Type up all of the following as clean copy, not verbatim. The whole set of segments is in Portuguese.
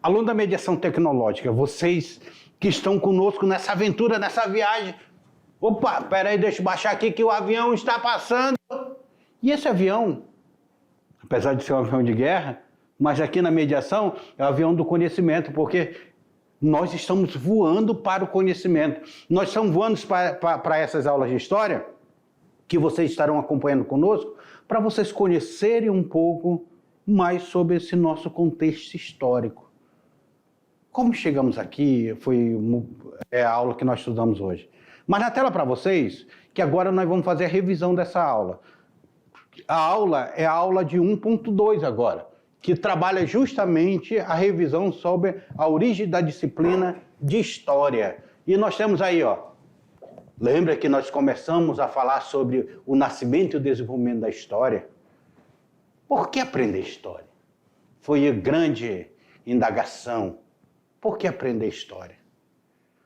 Aluno da mediação tecnológica, vocês que estão conosco nessa aventura, nessa viagem. Opa, peraí, deixa eu baixar aqui que o avião está passando. E esse avião, apesar de ser um avião de guerra, mas aqui na mediação é o avião do conhecimento, porque nós estamos voando para o conhecimento. Nós estamos voando para essas aulas de história, que vocês estarão acompanhando conosco, para vocês conhecerem um pouco mais sobre esse nosso contexto histórico. Como chegamos aqui, é a aula que nós estudamos hoje. Mas na tela para vocês, que agora nós vamos fazer a revisão dessa aula. A aula é a aula de 1.2 agora, que trabalha justamente a revisão sobre a origem da disciplina de História. E nós temos aí, ó, lembra que nós começamos a falar sobre o nascimento e o desenvolvimento da História? Por que aprender História? Foi a grande indagação. Por que aprender História?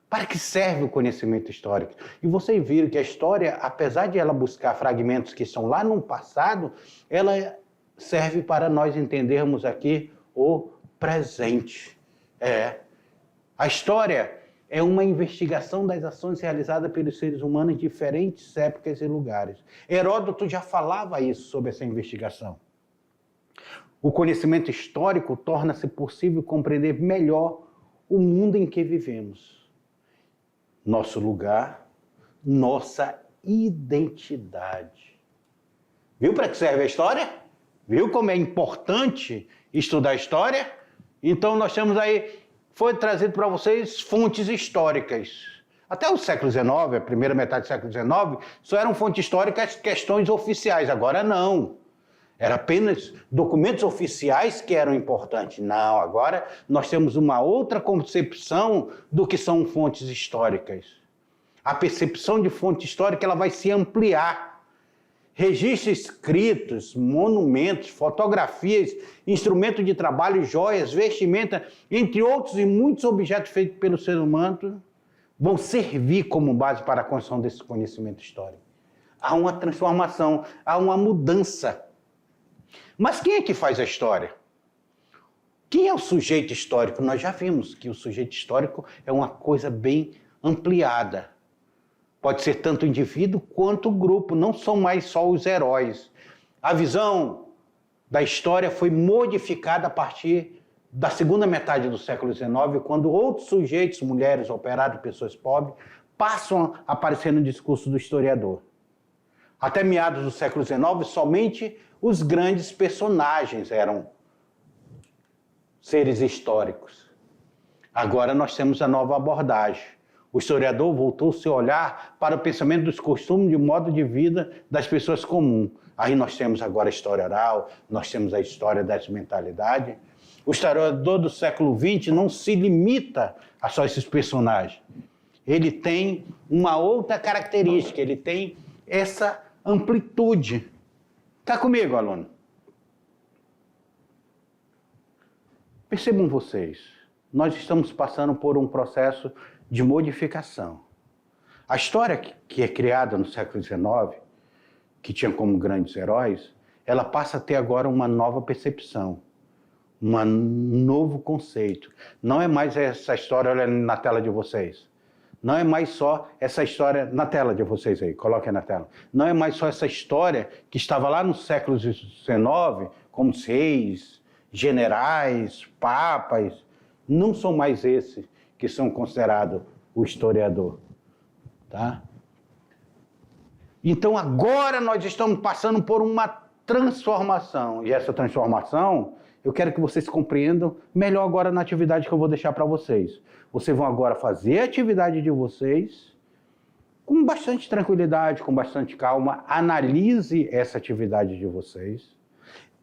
Para que serve o conhecimento histórico? E vocês viram que a História, apesar de ela buscar fragmentos que estão lá no passado, ela serve para nós entendermos aqui o presente. A História é uma investigação das ações realizadas pelos seres humanos em diferentes épocas e lugares. Heródoto já falava isso sobre essa investigação. O conhecimento histórico torna-se possível compreender melhor o mundo em que vivemos, nosso lugar, nossa identidade. Viu para que serve a história? Viu como é importante estudar a história? Então nós temos aí, foi trazido para vocês fontes históricas. Até o século XIX, a primeira metade do século XIX, só eram fontes históricas questões oficiais, agora não. Era apenas documentos oficiais que eram importantes. Não, agora nós temos uma outra concepção do que são fontes históricas. A percepção de fonte histórica ela vai se ampliar. Registros escritos, monumentos, fotografias, instrumentos de trabalho, joias, vestimenta, entre outros e muitos objetos feitos pelo ser humano, vão servir como base para a construção desse conhecimento histórico. Há uma transformação, há uma mudança. Mas quem é que faz a história? Quem é o sujeito histórico? Nós já vimos que o sujeito histórico é uma coisa bem ampliada. Pode ser tanto o indivíduo quanto o grupo, não são mais só os heróis. A visão da história foi modificada a partir da segunda metade do século XIX, quando outros sujeitos, mulheres, operários, pessoas pobres, passam a aparecer no discurso do historiador. Até meados do século XIX, somente os grandes personagens eram seres históricos. Agora nós temos a nova abordagem. O historiador voltou seu olhar para o pensamento dos costumes de modo de vida das pessoas comuns. Aí nós temos agora a história oral, nós temos a história das mentalidades. O historiador do século XX não se limita a só esses personagens. Ele tem uma outra característica, ele tem essa amplitude. Está comigo, aluno? Percebam vocês, nós estamos passando por um processo de modificação. A história que é criada no século XIX, que tinha como grandes heróis, ela passa a ter agora uma nova percepção, um novo conceito. Não é mais essa história, olha na tela de vocês. Não é mais só essa história, na tela de vocês aí, coloquem na tela. Não é mais só essa história que estava lá no século XIX, como reis, generais, papas. Não são mais esses que são considerados o historiador. Tá? Então agora nós estamos passando por uma transformação. E essa transformação, eu quero que vocês compreendam melhor agora na atividade que eu vou deixar para vocês. Vocês vão agora fazer a atividade de vocês com bastante tranquilidade, com bastante calma. Analise essa atividade de vocês.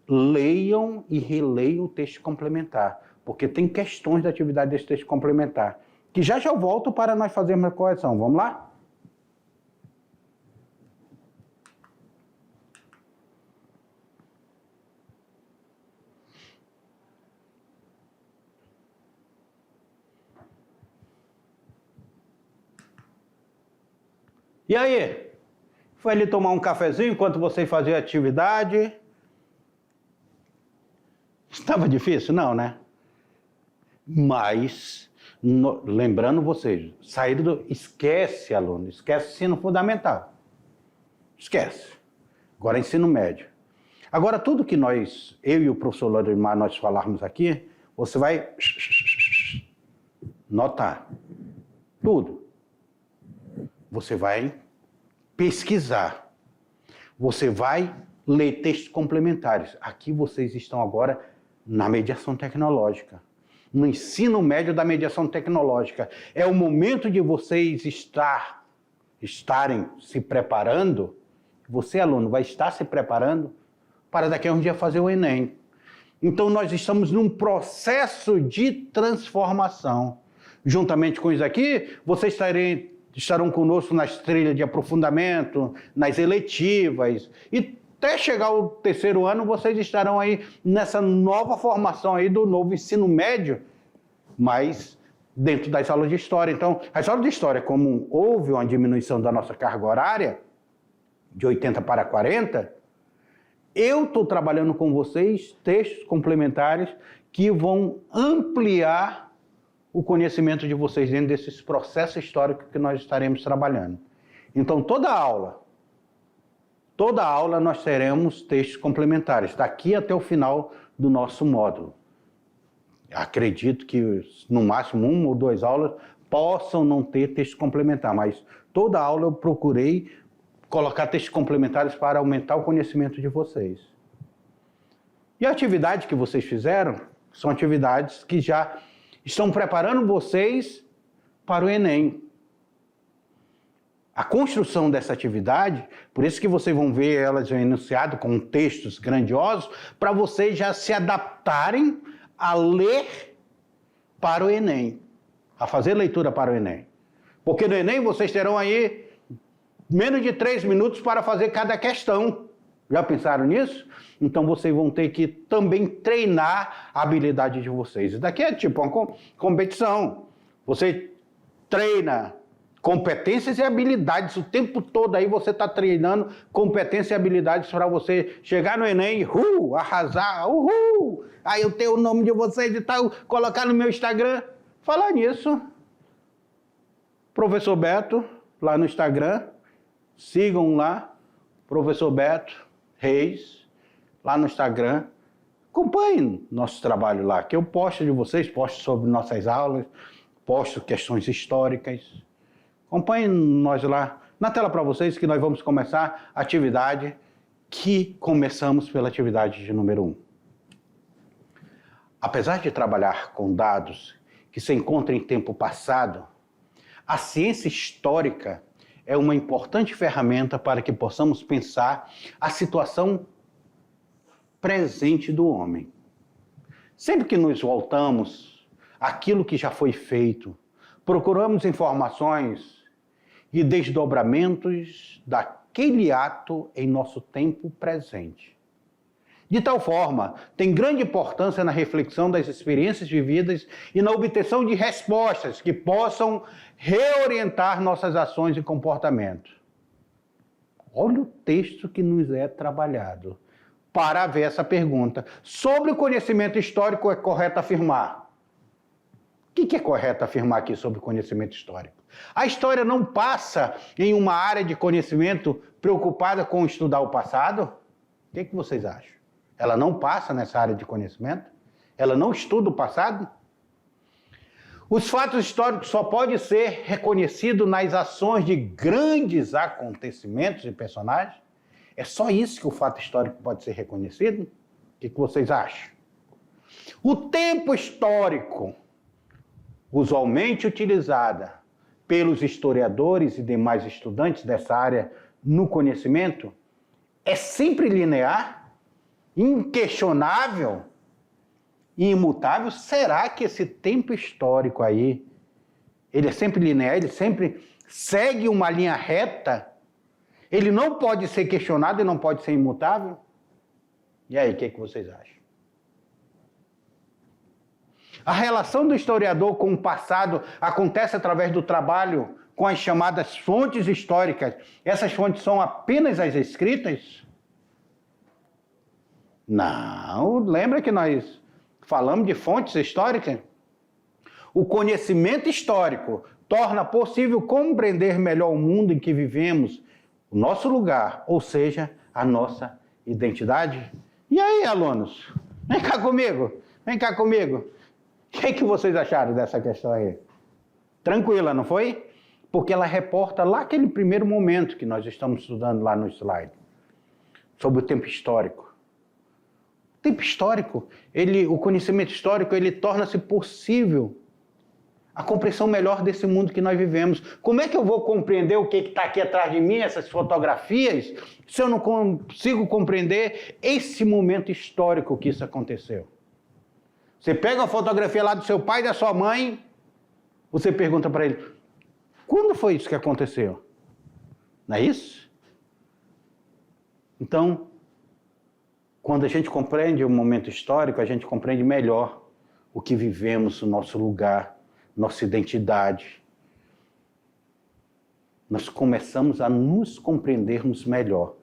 Leiam e releiam o texto complementar, porque tem questões da atividade desse texto complementar, que já eu volto para nós fazermos a correção. Vamos lá? E aí? Foi ali tomar um cafezinho enquanto vocês faziam atividade? Estava difícil? Não, né? Mas, lembrando vocês, esquece, aluno, esquece ensino fundamental. Esquece. Agora ensino médio. Agora, tudo que eu e o professor Lorimar, nós falarmos aqui, você vai notar. Tudo. Você vai pesquisar. Você vai ler textos complementares. Aqui vocês estão agora na mediação tecnológica. No ensino médio da mediação tecnológica. É o momento de vocês estarem se preparando. Você, aluno, vai estar se preparando para daqui a um dia fazer o Enem. Então, nós estamos num processo de transformação. Juntamente com isso aqui, vocês estarão conosco nas trilhas de aprofundamento, nas eletivas, e até chegar o terceiro ano, vocês estarão aí nessa nova formação aí do novo ensino médio, mas dentro das aulas de história. Então, as aulas de história, como houve uma diminuição da nossa carga horária, de 80 para 40, eu estou trabalhando com vocês textos complementares que vão ampliar o conhecimento de vocês dentro desses processos históricos que nós estaremos trabalhando. Então, toda aula nós teremos textos complementares, daqui até o final do nosso módulo. Acredito que no máximo 1 ou 2 aulas possam não ter texto complementar, mas toda aula eu procurei colocar textos complementares para aumentar o conhecimento de vocês. E a atividade que vocês fizeram são atividades que já estão preparando vocês para o Enem. A construção dessa atividade, por isso que vocês vão ver elas enunciadas com textos grandiosos, para vocês já se adaptarem a ler para o Enem, a fazer leitura para o Enem. Porque no Enem vocês terão aí menos de 3 minutos para fazer cada questão. Já pensaram nisso? Então vocês vão ter que também treinar a habilidade de vocês. Isso daqui é tipo uma competição. Você treina competências e habilidades o tempo todo, aí você está treinando competências e habilidades para você chegar no Enem, arrasar, aí eu tenho o nome de vocês e tal, colocar no meu Instagram. Falar nisso, Professor Beto, lá no Instagram, sigam lá, Professor Beto Reis, lá no Instagram, acompanhem nosso trabalho lá, que eu posto de vocês, posto sobre nossas aulas, posto questões históricas. Acompanhem nós lá na tela para vocês que nós vamos começar a atividade que começamos pela atividade de número 1. Apesar de trabalhar com dados que se encontram em tempo passado, a ciência histórica é uma importante ferramenta para que possamos pensar a situação presente do homem. Sempre que nos voltamos àquilo que já foi feito, procuramos informações e desdobramentos daquele ato em nosso tempo presente. De tal forma, tem grande importância na reflexão das experiências vividas e na obtenção de respostas que possam reorientar nossas ações e comportamentos. Olha o texto que nos é trabalhado para ver essa pergunta. Sobre o conhecimento histórico, é correto afirmar? O que é correto afirmar aqui sobre o conhecimento histórico? A história não passa em uma área de conhecimento preocupada com estudar o passado? O que vocês acham? Ela não passa nessa área de conhecimento? Ela não estuda o passado? Os fatos históricos só podem ser reconhecidos nas ações de grandes acontecimentos e personagens? É só isso que o fato histórico pode ser reconhecido? O que vocês acham? O tempo histórico, usualmente utilizada pelos historiadores e demais estudantes dessa área no conhecimento, é sempre linear, inquestionável e imutável? Será que esse tempo histórico aí, ele é sempre linear, ele sempre segue uma linha reta? Ele não pode ser questionado e não pode ser imutável? E aí, o que vocês acham? A relação do historiador com o passado acontece através do trabalho com as chamadas fontes históricas, essas fontes são apenas as escritas? Não, lembra que nós falamos de fontes históricas? O conhecimento histórico torna possível compreender melhor o mundo em que vivemos, o nosso lugar, ou seja, a nossa identidade. E aí, alunos? Vem cá comigo, vem cá comigo. O que vocês acharam dessa questão aí? Tranquila, não foi? Porque ela reporta lá aquele primeiro momento que nós estamos estudando lá no slide, sobre o tempo histórico. O tempo histórico, o conhecimento histórico, ele torna-se possível a compreensão melhor desse mundo que nós vivemos. Como é que eu vou compreender o que está aqui atrás de mim, essas fotografias, se eu não consigo compreender esse momento histórico que isso aconteceu? Você pega a fotografia lá do seu pai e da sua mãe, você pergunta para ele, quando foi isso que aconteceu? Não é isso? Então, quando a gente compreende o momento histórico, a gente compreende melhor o que vivemos, o nosso lugar, nossa identidade. Nós começamos a nos compreendermos melhor,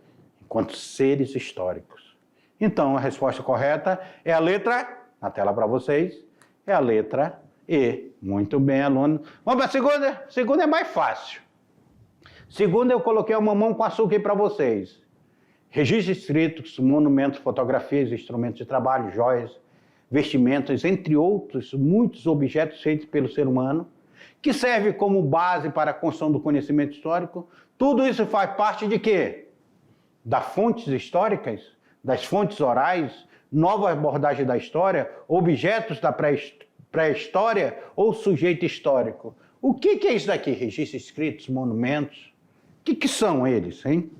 enquanto seres históricos. Então, a resposta correta é a letra, na tela para vocês, é a letra E. Muito bem, aluno. Vamos para a segunda? A segunda é mais fácil. Segunda, eu coloquei o mamão com açúcar aí para vocês. Registros escritos, monumentos, fotografias, instrumentos de trabalho, joias, vestimentas, entre outros, muitos objetos feitos pelo ser humano, que serve como base para a construção do conhecimento histórico. Tudo isso faz parte de quê? Das fontes históricas, das fontes orais, nova abordagem da história, objetos da pré-história ou sujeito histórico. O que é isso daqui? Registros escritos, monumentos. O que são eles, hein?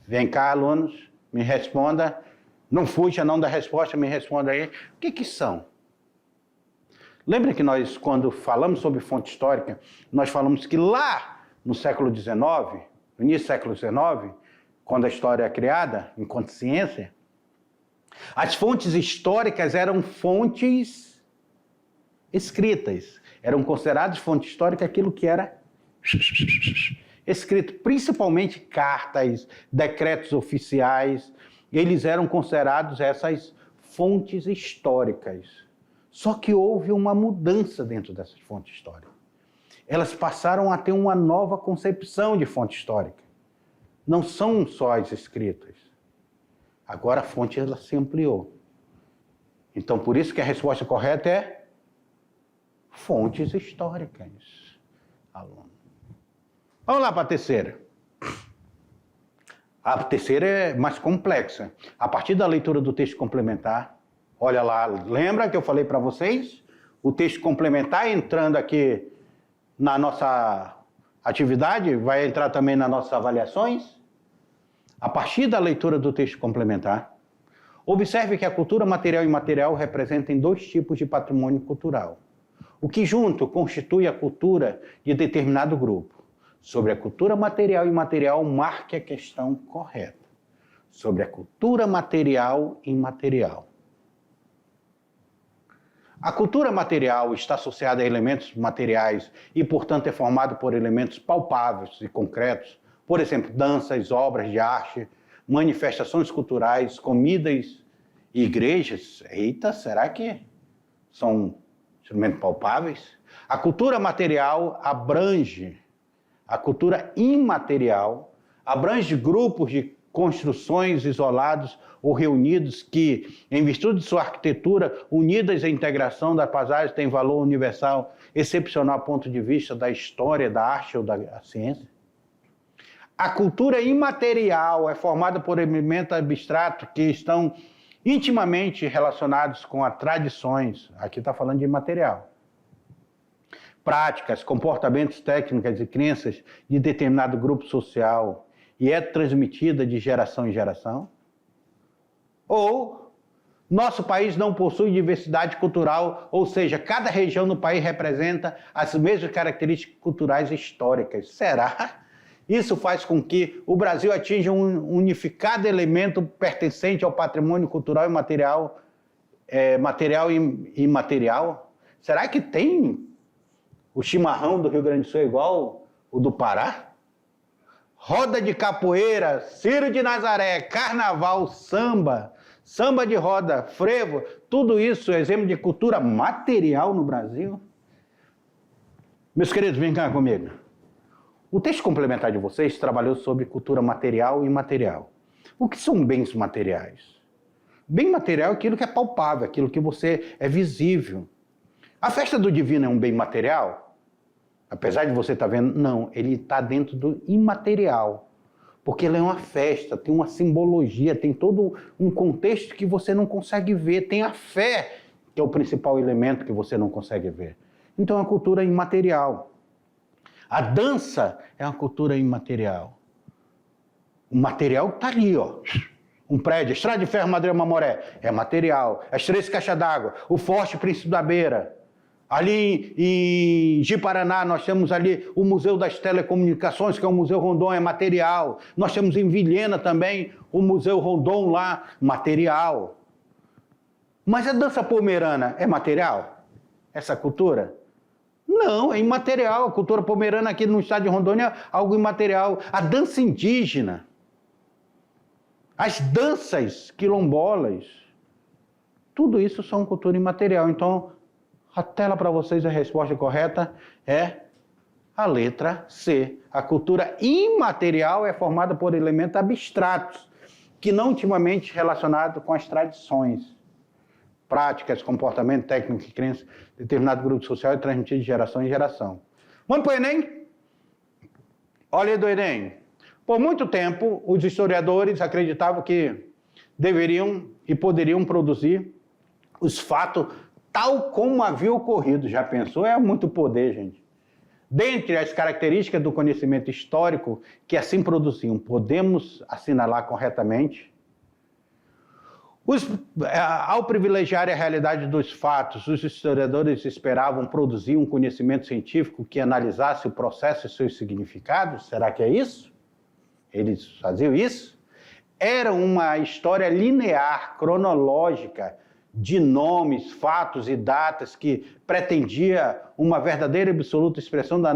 Vem cá, alunos, me responda. Não fuja não da resposta, me responda aí. O que são? Lembra que nós, quando falamos sobre fonte histórica, nós falamos que lá no século XIX, no início do século XIX, quando a história é criada, enquanto ciência, as fontes históricas eram fontes escritas. Eram consideradas fonte histórica aquilo que era escrito, principalmente cartas, decretos oficiais. Eles eram considerados essas fontes históricas. Só que houve uma mudança dentro dessas fontes históricas. Elas passaram a ter uma nova concepção de fonte histórica. Não são só as escritas. Agora a fonte ela se ampliou. Então, por isso que a resposta correta é fontes históricas, aluno. Vamos lá para a terceira. A terceira é mais complexa. A partir da leitura do texto complementar, olha lá, lembra que eu falei para vocês? O texto complementar entrando aqui na nossa atividade, vai entrar também nas nossas avaliações. A partir da leitura do texto complementar, observe que a cultura material e imaterial representam dois tipos de patrimônio cultural, o que junto constitui a cultura de determinado grupo. Sobre a cultura material e imaterial, marque a questão correta. Sobre a cultura material e imaterial. A cultura material está associada a elementos materiais e, portanto, é formada por elementos palpáveis e concretos, por exemplo, danças, obras de arte, manifestações culturais, comidas e igrejas. Eita, será que são instrumentos palpáveis? A cultura material abrange a cultura imaterial, abrange grupos de construções isolados ou reunidos que, em virtude de sua arquitetura, unidas à integração da paisagem, têm valor universal excepcional do ponto de vista da história, da arte ou da ciência. A cultura imaterial é formada por elementos abstratos que estão intimamente relacionados com as tradições. Aqui está falando de imaterial. Práticas, comportamentos, técnicas e crenças de determinado grupo social e é transmitida de geração em geração. Ou nosso país não possui diversidade cultural, ou seja, cada região no país representa as mesmas características culturais e históricas. Será? Isso faz com que o Brasil atinja um unificado elemento pertencente ao patrimônio cultural e material e imaterial? Será que tem O chimarrão do Rio Grande do Sul é igual o do Pará? Roda de capoeira, Ciro de Nazaré, carnaval, samba, samba de roda, frevo, tudo isso é exemplo de cultura material no Brasil? Meus queridos, vem cá comigo. O texto complementar de vocês trabalhou sobre cultura material e imaterial. O que são bens materiais? Bem material é aquilo que é palpável, aquilo que você é visível. A festa do divino é um bem material? Apesar de você estar vendo, não, ele está dentro do imaterial. Porque ele é uma festa, tem uma simbologia, tem todo um contexto que você não consegue ver. Tem a fé, que é o principal elemento que você não consegue ver. Então é uma cultura imaterial. A dança é uma cultura imaterial. O material está ali, ó. Um prédio, Estrada de Ferro Madeira Mamoré, é material. As Três Caixas d'Água, o Forte Príncipe da Beira. Ali em Ji-Paraná, nós temos ali o Museu das Telecomunicações, que é o Museu Rondon, é material. Nós temos em Vilhena também o Museu Rondon lá, material. Mas a dança pomerana é material? Essa cultura? Não, é imaterial. A cultura pomerana aqui no estado de Rondônia é algo imaterial. A dança indígena, as danças quilombolas, tudo isso são cultura imaterial. Então, a tela para vocês, a resposta correta é a letra C. A cultura imaterial é formada por elementos abstratos, que não intimamente relacionados com as tradições, práticas, comportamento, técnica e crença de determinado grupo social e transmitido de geração em geração. Vamos para o Enem? Olha aí do Enem. Por muito tempo, os historiadores acreditavam que deveriam e poderiam produzir os fatos tal como havia ocorrido. Já pensou? É muito poder, gente. Dentre as características do conhecimento histórico que assim produziam, podemos assinalar corretamente: ao privilegiar a realidade dos fatos, os historiadores esperavam produzir um conhecimento científico que analisasse o processo e seus significados? Será que é isso? Eles faziam isso? Era uma história linear, cronológica, de nomes, fatos e datas que pretendia uma verdadeira e absoluta expressão da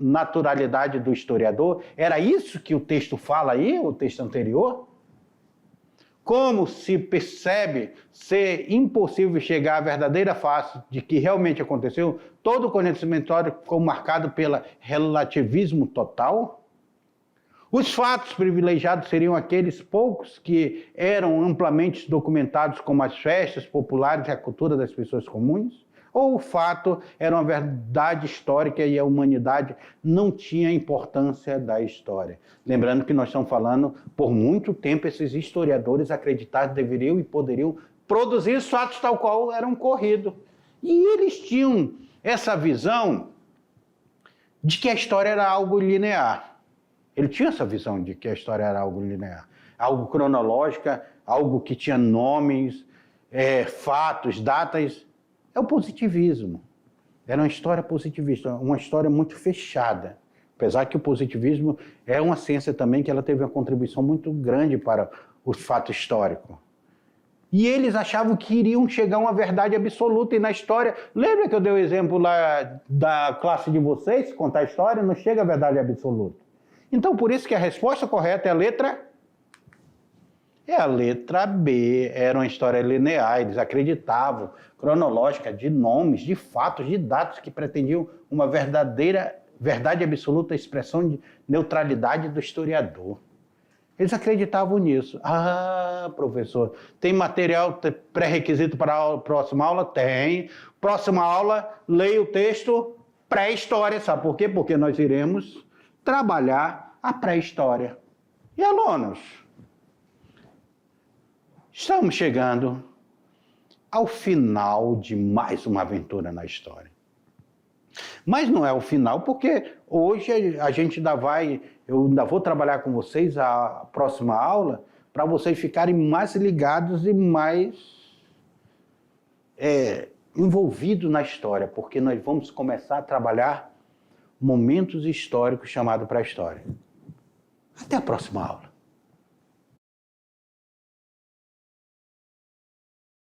naturalidade do historiador? Era isso que o texto fala aí, o texto anterior? Como se percebe ser impossível chegar à verdadeira face de que realmente aconteceu, todo o conhecimento histórico ficou marcado pelo relativismo total? Os fatos privilegiados seriam aqueles poucos que eram amplamente documentados, como as festas populares e a cultura das pessoas comuns? Ou o fato era uma verdade histórica e a humanidade não tinha importância da história? Lembrando que nós estamos falando, por muito tempo, esses historiadores acreditaram que deveriam e poderiam produzir os fatos tal qual eram ocorridos. E eles tinham essa visão de que a história era algo linear. Ele tinha essa visão de que a história era algo linear, algo cronológica, algo que tinha nomes, fatos, datas. É o positivismo. Era uma história positivista, uma história muito fechada. Apesar que o positivismo é uma ciência também que ela teve uma contribuição muito grande para o fato histórico. E eles achavam que iriam chegar a uma verdade absoluta. E na história, lembra que eu dei o exemplo lá da classe de vocês, contar a história, não chega a verdade absoluta. Então, por isso que a resposta correta é a letra... É a letra B. Era uma história linear, eles acreditavam, cronológica, de nomes, de fatos, de dados que pretendiam uma verdadeira, verdade absoluta, expressão de neutralidade do historiador. Eles acreditavam nisso. Ah, professor, tem material pré-requisito para a próxima aula? Tem. Próxima aula, leia o texto pré-história. Sabe por quê? Porque nós iremos trabalhar a pré-história. E alunos, estamos chegando ao final de mais uma aventura na história. Mas não é o final, porque hoje a gente eu ainda vou trabalhar com vocês a próxima aula, para vocês ficarem mais ligados e mais envolvidos na história, porque nós vamos começar a trabalhar momentos históricos chamados pré-história. Até a próxima aula.